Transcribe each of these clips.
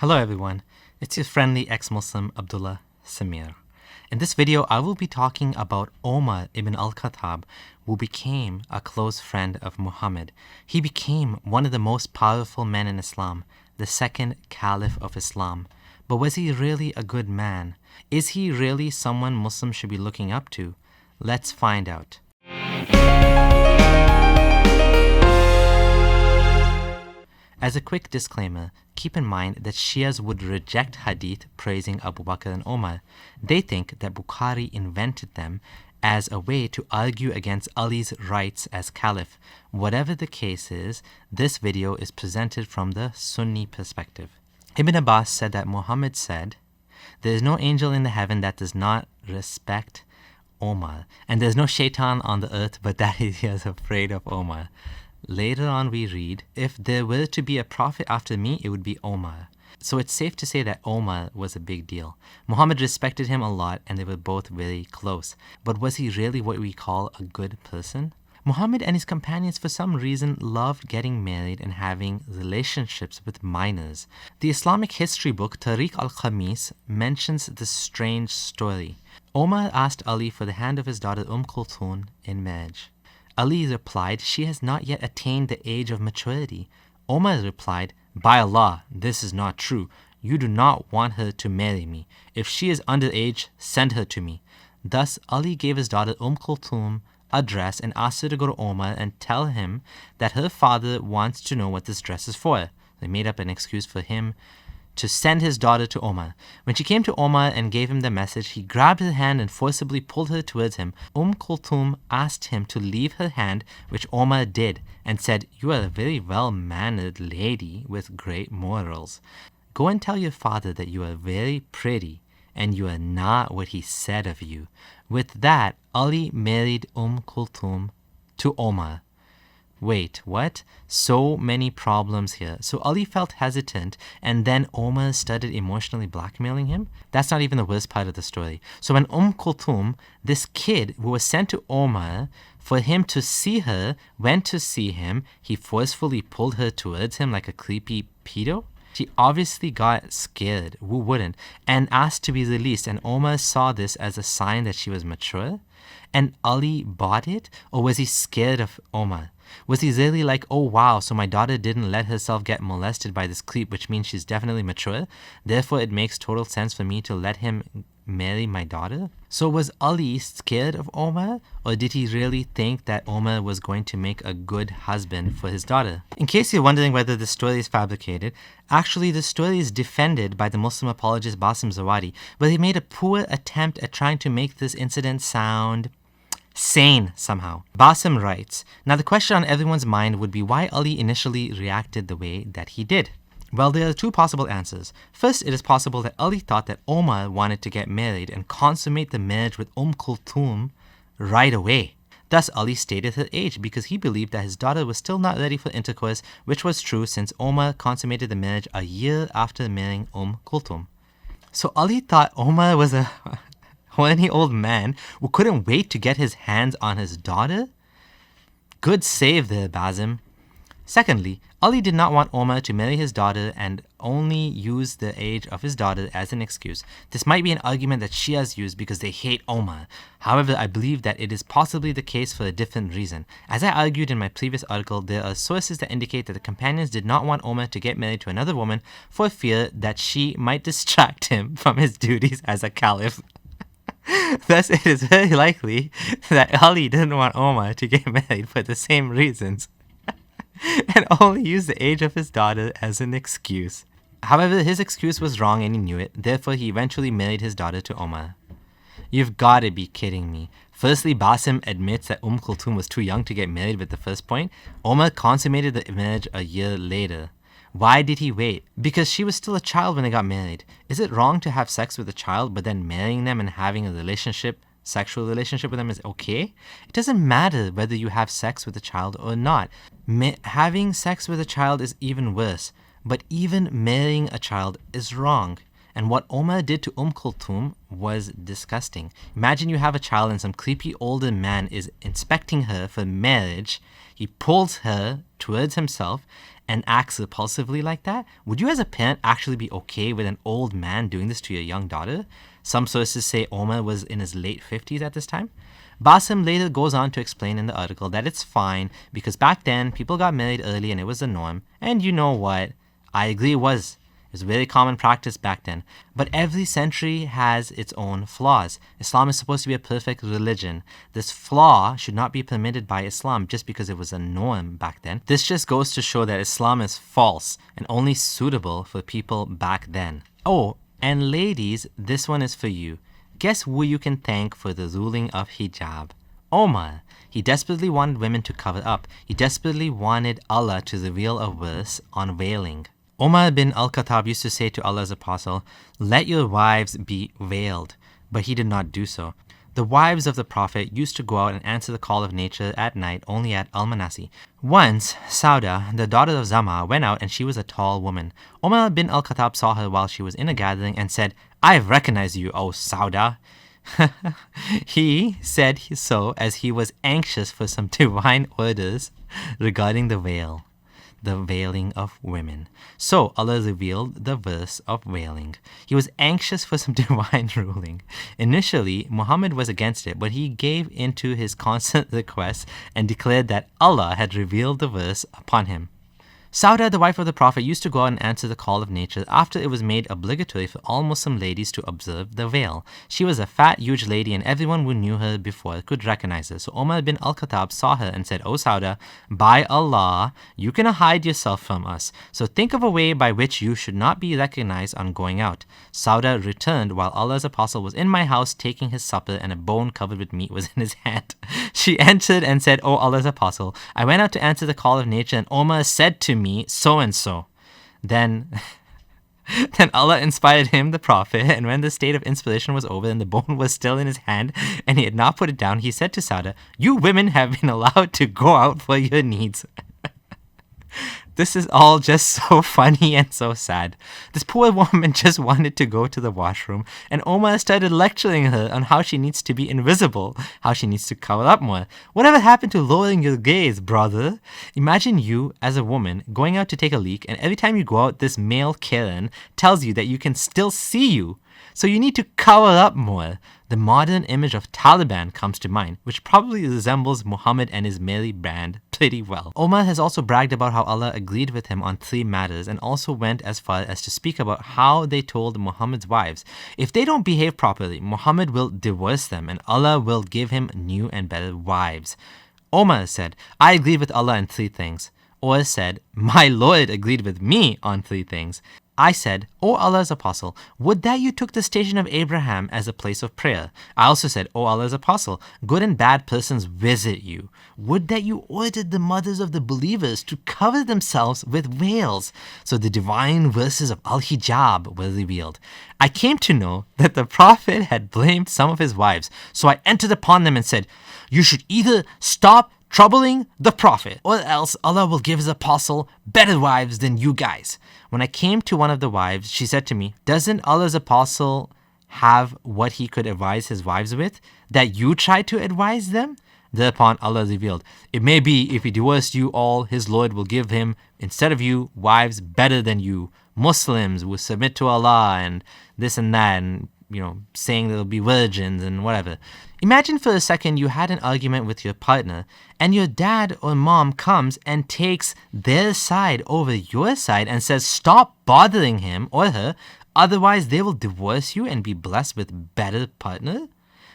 Hello everyone, it's your friendly ex-Muslim Abdullah Samir. In this video, I will be talking about Omar ibn al-Khattab, who became a close friend of Muhammad. He became one of the most powerful men in Islam, the second Caliph of Islam. But was he really a good man? Is he really someone Muslims should be looking up to? Let's find out. As a quick disclaimer, keep in mind that Shias would reject hadith praising Abu Bakr and Omar. They think that Bukhari invented them as a way to argue against Ali's rights as Caliph. Whatever the case is, this video is presented from the Sunni perspective. Ibn Abbas said that Muhammad said, "There is no angel in the heaven that does not respect Omar, and there is no shaitan on the earth but that he is afraid of Omar." Later on we read, "If there were to be a prophet after me, it would be Omar." So it's safe to say that Omar was a big deal. Muhammad respected him a lot and they were both very close. But was he really what we call a good person? Muhammad and his companions for some reason loved getting married and having relationships with minors. The Islamic history book Tariq al-Khamis mentions this strange story. Omar asked Ali for the hand of his daughter Kulthum in marriage. Ali replied, "She has not yet attained the age of maturity." Omar replied, "By Allah, this is not true. You do not want her to marry me. If she is underage, send her to me." Thus, Ali gave his daughter Kulthum a dress and asked her to go to Omar and tell him that her father wants to know what this dress is for. They made up an excuse for him to send his daughter to Omar. When she came to Omar and gave him the message, he grabbed her hand and forcibly pulled her towards him. Kulthum asked him to leave her hand, which Omar did, and said, "You are a very well-mannered lady with great morals. Go and tell your father that you are very pretty, and you are not what he said of you." With that, Ali married Kulthum to Omar. Wait, what? So many problems here. So Ali felt hesitant and then Omar started emotionally blackmailing him? That's not even the worst part of the story. So when Kulthum, this kid who was sent to Omar for him to see her, went to see him, he forcefully pulled her towards him like a creepy pedo? She obviously got scared, who wouldn't, and asked to be released, and Omar saw this as a sign that she was mature. And Ali bought it? Or was he scared of Omar? Was he really like, "Oh wow, so my daughter didn't let herself get molested by this creep, which means she's definitely mature. Therefore it makes total sense for me to let him marry my daughter"? So was Ali scared of Omar? Or did he really think that Omar was going to make a good husband for his daughter? In case you're wondering whether the story is fabricated, actually the story is defended by the Muslim apologist Basim Zawadi, but he made a poor attempt at trying to make this incident sound sane somehow. Basim writes, "Now the question on everyone's mind would be why Ali initially reacted the way that he did. Well, there are two possible answers. First, it is possible that Ali thought that Omar wanted to get married and consummate the marriage with Kulthum right away. Thus, Ali stated her age because he believed that his daughter was still not ready for intercourse, which was true since Omar consummated the marriage a year after marrying Kulthum. So Ali thought Omar was a horny old man who couldn't wait to get his hands on his daughter? Good save there, Basim. Secondly, Ali did not want Omar to marry his daughter and only use the age of his daughter as an excuse. This might be an argument that Shias use because they hate Omar. However, I believe that it is possibly the case for a different reason. As I argued in my previous article, there are sources that indicate that the companions did not want Omar to get married to another woman for fear that she might distract him from his duties as a caliph. Thus, it is very likely that Ali didn't want Omar to get married for the same reasons and only used the age of his daughter as an excuse. However, his excuse was wrong and he knew it. Therefore, he eventually married his daughter to Omar. You've got to be kidding me. Firstly, Basim admits that Kulthum was too young to get married with the first point. Omar consummated the marriage a year later. Why did he wait? Because she was still a child when they got married. Is it wrong to have sex with a child but then marrying them and having a sexual relationship with them is okay? It doesn't matter whether you have sex with a child or not. Having sex with a child is even worse. But even marrying a child is wrong. And what Omar did to Kulthum was disgusting. Imagine you have a child and some creepy older man is inspecting her for marriage. He pulls her towards himself and acts repulsively like that, would you as a parent actually be okay with an old man doing this to your young daughter? Some sources say Omar was in his late 50s at this time. Basim later goes on to explain in the article that it's fine because back then people got married early and it was the norm. And you know what? I agree it was. It was very common practice back then. But every century has its own flaws. Islam is supposed to be a perfect religion. This flaw should not be permitted by Islam just because it was a norm back then. This just goes to show that Islam is false and only suitable for people back then. Oh, and ladies, this one is for you. Guess who you can thank for the ruling of hijab? Omar. He desperately wanted women to cover up. He desperately wanted Allah to reveal a verse on veiling. Omar bin al-Khattab used to say to Allah's apostle, "Let your wives be veiled," but he did not do so. The wives of the Prophet used to go out and answer the call of nature at night only at Al-Manasi. Once, Sauda, the daughter of Zama, went out and she was a tall woman. Omar bin al-Khattab saw her while she was in a gathering and said, "I recognize you, O Sauda." He said so as he was anxious for some divine orders regarding the veil, the veiling of women. So Allah revealed the verse of veiling. He was anxious for some divine ruling. Initially, Muhammad was against it, but he gave in to his constant requests and declared that Allah had revealed the verse upon him. Sauda, the wife of the Prophet, used to go out and answer the call of nature after it was made obligatory for all Muslim ladies to observe the veil. She was a fat, huge lady and everyone who knew her before could recognize her. So Omar bin al-Khattab saw her and said, "O Sauda, by Allah, you cannot hide yourself from us. So think of a way by which you should not be recognized on going out." Sauda returned while Allah's apostle was in my house taking his supper and a bone covered with meat was in his hand. She entered and said, "O Allah's apostle, I went out to answer the call of nature and Omar said to me, so and so." Then Allah inspired him, the Prophet, and when the state of inspiration was over and the bone was still in his hand and he had not put it down, he said to Sauda, "You women have been allowed to go out for your needs." This is all just so funny and so sad. This poor woman just wanted to go to the washroom, and Omar started lecturing her on how she needs to be invisible, how she needs to cover up more. Whatever happened to lowering your gaze, brother? Imagine you, as a woman, going out to take a leak, and every time you go out, this male Karen tells you that you can still see you. So you need to cover up more. The modern image of Taliban comes to mind, which probably resembles Muhammad and his merry band pretty well. Omar has also bragged about how Allah agreed with him on 3 matters and also went as far as to speak about how they told Muhammad's wives, if they don't behave properly, Muhammad will divorce them and Allah will give him new and better wives. Omar said, "I agreed with Allah on 3 things. Or said, "My Lord agreed with me on 3 things. I said, O Allah's apostle, would that you took the station of Abraham as a place of prayer. I also said, O Allah's apostle, good and bad persons visit you. Would that you ordered the mothers of the believers to cover themselves with veils." So the divine verses of Al-Hijab were revealed. I came to know that the Prophet had blamed some of his wives. So I entered upon them and said, "You should either stop troubling the Prophet, or else Allah will give his apostle better wives than you guys." When I came to one of the wives, she said to me, "Doesn't Allah's apostle have what he could advise his wives with, that you try to advise them?" Thereupon Allah revealed, "It may be if he divorced you all, his Lord will give him, instead of you, wives better than you, Muslims who submit to Allah and this and that, and saying they'll be virgins and whatever." Imagine for a second you had an argument with your partner and your dad or mom comes and takes their side over your side and says, "Stop bothering him or her, otherwise they will divorce you and be blessed with better partner."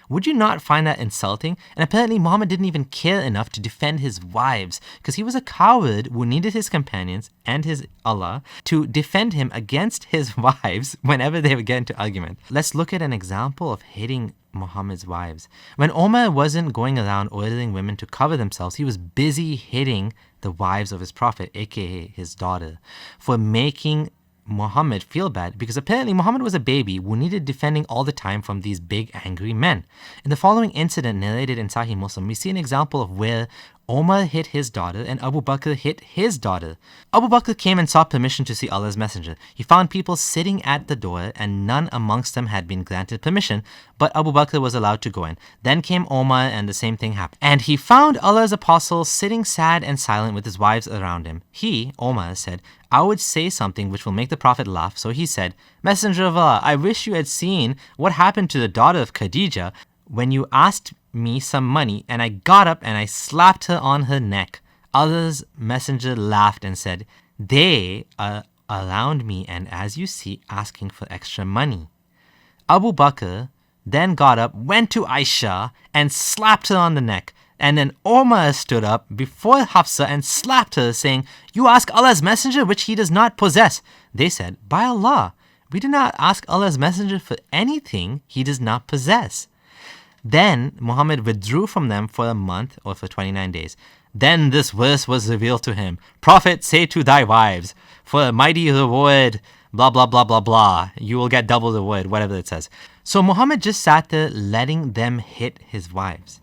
Would you not find that insulting? And apparently Muhammad didn't even care enough to defend his wives because he was a coward who needed his companions and his Allah to defend him against his wives whenever they would get into argument. Let's look at an example of hating Muhammad's wives. When Omar wasn't going around ordering women to cover themselves, he was busy hitting the wives of his Prophet, aka his daughter, for making Muhammad feel bad because apparently Muhammad was a baby who needed defending all the time from these big angry men. In the following incident narrated in Sahih Muslim, we see an example of where Omar hit his daughter and Abu Bakr hit his daughter. Abu Bakr came and sought permission to see Allah's Messenger. He found people sitting at the door and none amongst them had been granted permission, but Abu Bakr was allowed to go in. Then came Omar and the same thing happened. And he found Allah's apostle sitting sad and silent with his wives around him. He, Omar, said, I would say something which will make the Prophet laugh. So he said, Messenger of Allah, I wish you had seen what happened to the daughter of Khadija when you asked me some money and I got up and I slapped her on her neck. Allah's Messenger laughed and said, they are around me and as you see asking for extra money. Abu Bakr then got up, went to Aisha and slapped her on the neck. And then Omar stood up before Hafsa and slapped her, saying, you ask Allah's Messenger which he does not possess. They said, by Allah, we do not ask Allah's Messenger for anything he does not possess. Then Muhammad withdrew from them for a month or for 29 days. Then this verse was revealed to him. Prophet, say to thy wives, for a mighty reward, blah, blah, blah, blah, blah. You will get double the reward, whatever it says. So Muhammad just sat there letting them hit his wives.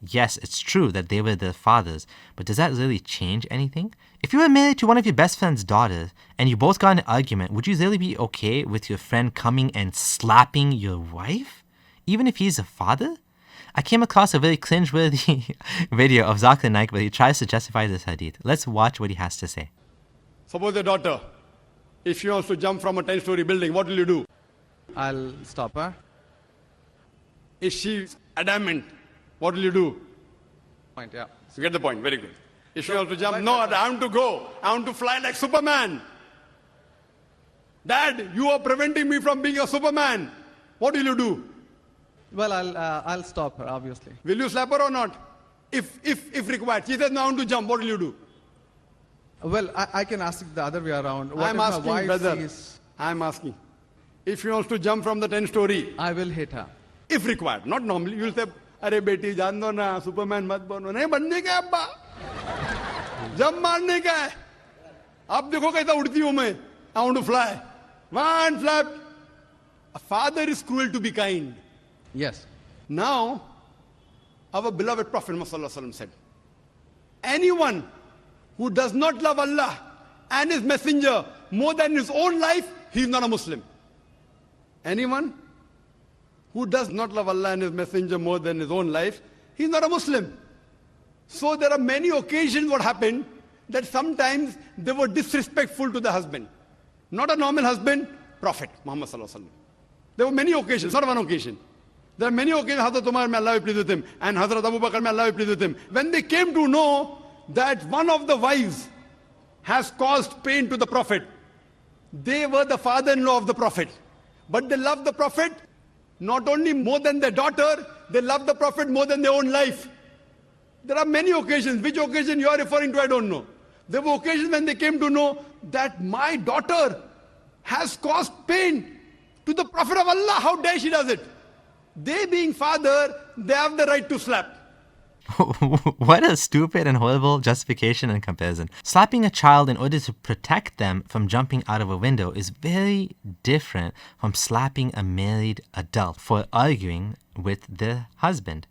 Yes, it's true that they were their fathers, but does that really change anything? If you were married to one of your best friend's daughters and you both got in an argument, would you really be okay with your friend coming and slapping your wife? Even if he's a father? I came across a very cringe-worthy video of Zakir Naik where he tries to justify this hadith. Let's watch what he has to say. Suppose your daughter, if she wants to jump from a 10-story building, what will you do? I'll stop her. If she's adamant, what will you do? Point, yeah. You get the point, very good. If she wants to jump, no, I want to go. I want to fly like Superman. Dad, you are preventing me from being a Superman. What will you do? Well, I'll stop her, obviously. Will you slap her or not? If required. She says, no, I want to jump. What will you do? Well, I can ask the other way around. What I'm if my asking, wife brother. sees- I'm asking. If she wants to jump from the 10-story, I will hit her. if required, not normally, you will say, अरे बेटी जान दो ना Superman मत बनो नहीं बनने का अब्बा जब मारने का है अब देखो कैसा उड़ती हूं मैं I want to fly one flap. A father is cruel to be kind. Yes. Now our beloved Prophet Muhammad ﷺ said, anyone who does not love Allah and his messenger more than his own life, he is not a Muslim. Anyone who does not love Allah and his messenger more than his own life, he is not a Muslim. So there are many occasions what happened that sometimes they were disrespectful to the husband. Not a normal husband, Prophet Muhammad ﷺ. There were many occasions, not one occasion. There are many occasions, Hazrat Umar, may Allah be pleased with him, and Hazrat Abu Bakr, may Allah be pleased with him. When they came to know that one of the wives has caused pain to the Prophet, they were the father-in-law of the Prophet. But they loved the Prophet not only more than their daughter, they loved the Prophet more than their own life. There are many occasions. Which occasion you are referring to, I don't know. There were occasions when they came to know that my daughter has caused pain to the Prophet of Allah. How dare she does it? They being father, they have the right to slap. What a stupid and horrible justification and comparison. Slapping a child in order to protect them from jumping out of a window is very different from slapping a married adult for arguing with their husband.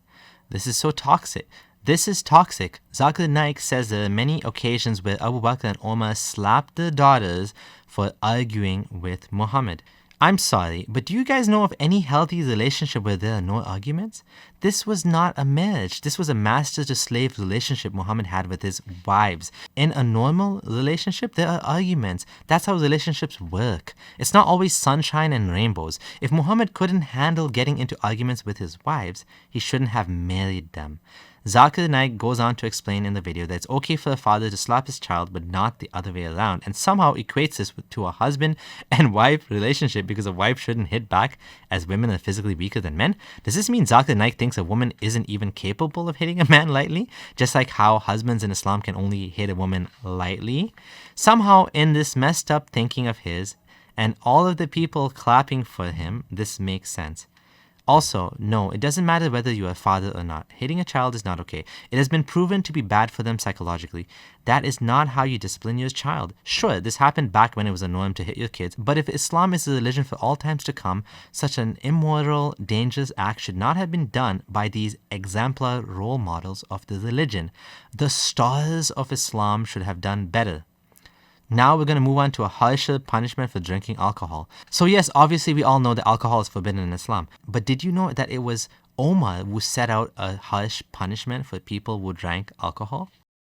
This is so toxic. This is toxic. Zakir Naik says there are many occasions where Abu Bakr and Omar slapped their daughters for arguing with Muhammad. I'm sorry, but do you guys know of any healthy relationship where there are no arguments? This was not a marriage. This was a master-to-slave relationship Muhammad had with his wives. In a normal relationship, there are arguments. That's how relationships work. It's not always sunshine and rainbows. If Muhammad couldn't handle getting into arguments with his wives, he shouldn't have married them. Zakir Naik goes on to explain in the video that it's okay for a father to slap his child but not the other way around, and somehow equates this to a husband and wife relationship because a wife shouldn't hit back as women are physically weaker than men. Does this mean Zakir Naik thinks a woman isn't even capable of hitting a man lightly? Just like how husbands in Islam can only hit a woman lightly? Somehow in this messed up thinking of his and all of the people clapping for him, this makes sense. Also, no, it doesn't matter whether you are a father or not. Hitting a child is not okay. It has been proven to be bad for them psychologically. That is not how you discipline your child. Sure, this happened back when it was a norm to hit your kids, but if Islam is a religion for all times to come, such an immoral, dangerous act should not have been done by these exemplar role models of the religion. The stars of Islam should have done better. Now we're going to move on to a harsher punishment for drinking alcohol. So yes, obviously we all know that alcohol is forbidden in Islam. But did you know that it was Omar who set out a harsh punishment for people who drank alcohol?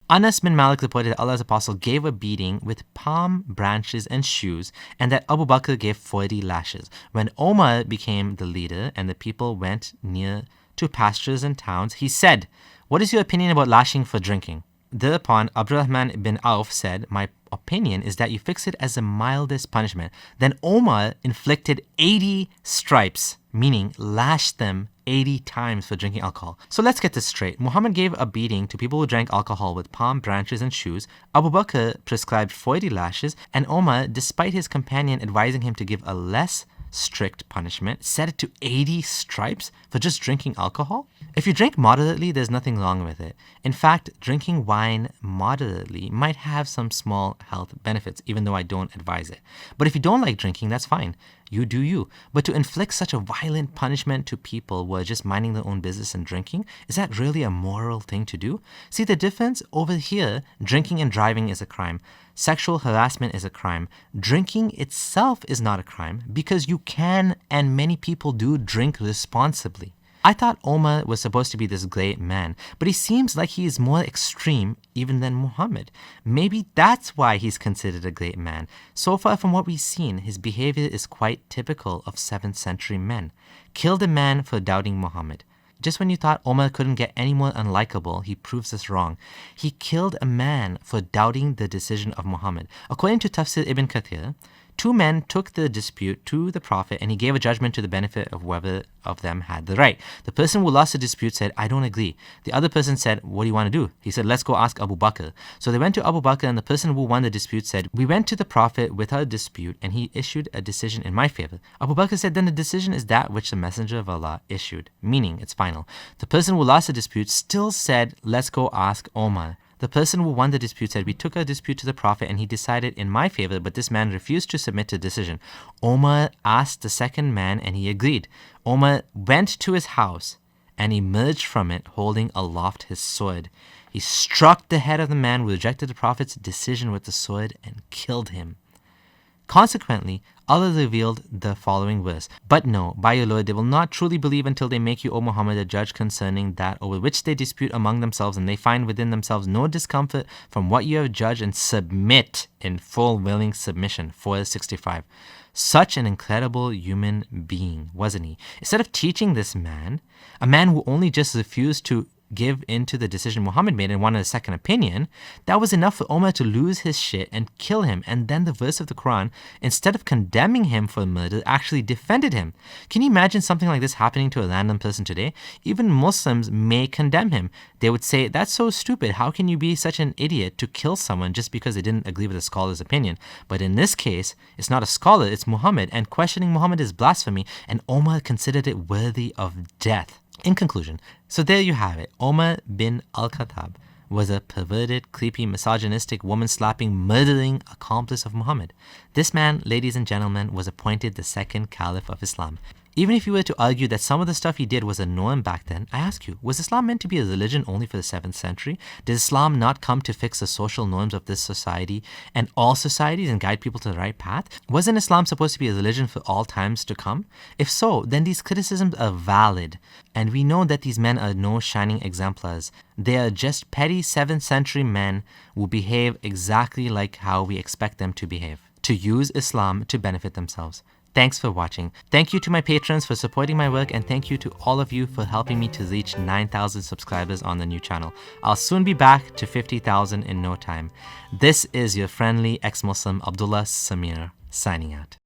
Anas bin Malik reported that Allah's Apostle gave a beating with palm branches and shoes, and that Abu Bakr gave 40 lashes. When Omar became the leader and the people went near to pastures and towns, he said, "What is your opinion about lashing for drinking?" Thereupon, Abdurrahman bin Auf said, "My opinion is that you fix it as the mildest punishment." Then Omar inflicted 80 stripes, meaning lashed them 80 times for drinking alcohol. So let's get this straight. Muhammad gave a beating to people who drank alcohol with palm branches and shoes. Abu Bakr prescribed 40 lashes, and Omar, despite his companion advising him to give a less strict punishment, set it to 80 stripes for just drinking alcohol? If you drink moderately, there's nothing wrong with it. In fact, drinking wine moderately might have some small health benefits, even though I don't advise it. But if you don't like drinking, that's fine. You do you. But to inflict such a violent punishment to people who are just minding their own business and drinking, is that really a moral thing to do? See the difference? Over here, drinking and driving is a crime. Sexual harassment is a crime. Drinking itself is not a crime because you can and many people do drink responsibly. I thought Omar was supposed to be this great man, but he seems like he is more extreme even than Muhammad. Maybe that's why he's considered a great man. So far from what we've seen, his behavior is quite typical of 7th century men. Killed a man for doubting Muhammad. Just when you thought Omar couldn't get any more unlikable, he proves us wrong. He killed a man for doubting the decision of Muhammad. According to Tafsir Ibn Kathir, 2 men took the dispute to the Prophet and he gave a judgment to the benefit of whoever of them had the right. The person who lost the dispute said, "I don't agree." The other person said, "What do you want to do?" He said, "Let's go ask Abu Bakr." So they went to Abu Bakr and the person who won the dispute said, "We went to the Prophet with our dispute and he issued a decision in my favor." Abu Bakr said, "Then the decision is that which the Messenger of Allah issued," meaning it's final. The person who lost the dispute still said, "Let's go ask Omar." The person who won the dispute said, "We took our dispute to the Prophet and he decided in my favor, but this man refused to submit to the decision." Omar asked the second man and he agreed. Omar went to his house and emerged from it holding aloft his sword. He struck the head of the man who rejected the Prophet's decision with the sword and killed him. Consequently, Allah revealed the following verse, "But no, by your Lord, they will not truly believe until they make you, O Muhammad, a judge concerning that over which they dispute among themselves, and they find within themselves no discomfort from what you have judged, and submit in full willing submission." 465. Such an incredible human being, wasn't he? Instead of teaching this man, a man who only just refused to give in to the decision Muhammad made and wanted a second opinion, that was enough for Omar to lose his shit and kill him. And then the verse of the Quran, instead of condemning him for murder, actually defended him. Can you imagine something like this happening to a random person today? Even Muslims may condemn him. They would say, "That's so stupid. How can you be such an idiot to kill someone just because they didn't agree with a scholar's opinion?" But in this case, it's not a scholar, it's Muhammad, and questioning Muhammad is blasphemy, and Omar considered it worthy of death. In conclusion, so there you have it. Omar bin al-Khattab was a perverted, creepy, misogynistic, woman-slapping, murdering accomplice of Muhammad. This man, ladies and gentlemen, was appointed the second Caliph of Islam. Even if you were to argue that some of the stuff he did was a norm back then, I ask you, was Islam meant to be a religion only for the 7th century? Did Islam not come to fix the social norms of this society and all societies and guide people to the right path? Wasn't Islam supposed to be a religion for all times to come? If so, then these criticisms are valid. And we know that these men are no shining exemplars. They are just petty 7th century men who behave exactly like how we expect them to behave, to use Islam to benefit themselves. Thanks for watching. Thank you to my patrons for supporting my work, and thank you to all of you for helping me to reach 9,000 subscribers on the new channel. I'll soon be back to 50,000 in no time. This is your friendly ex-Muslim Abdullah Samir signing out.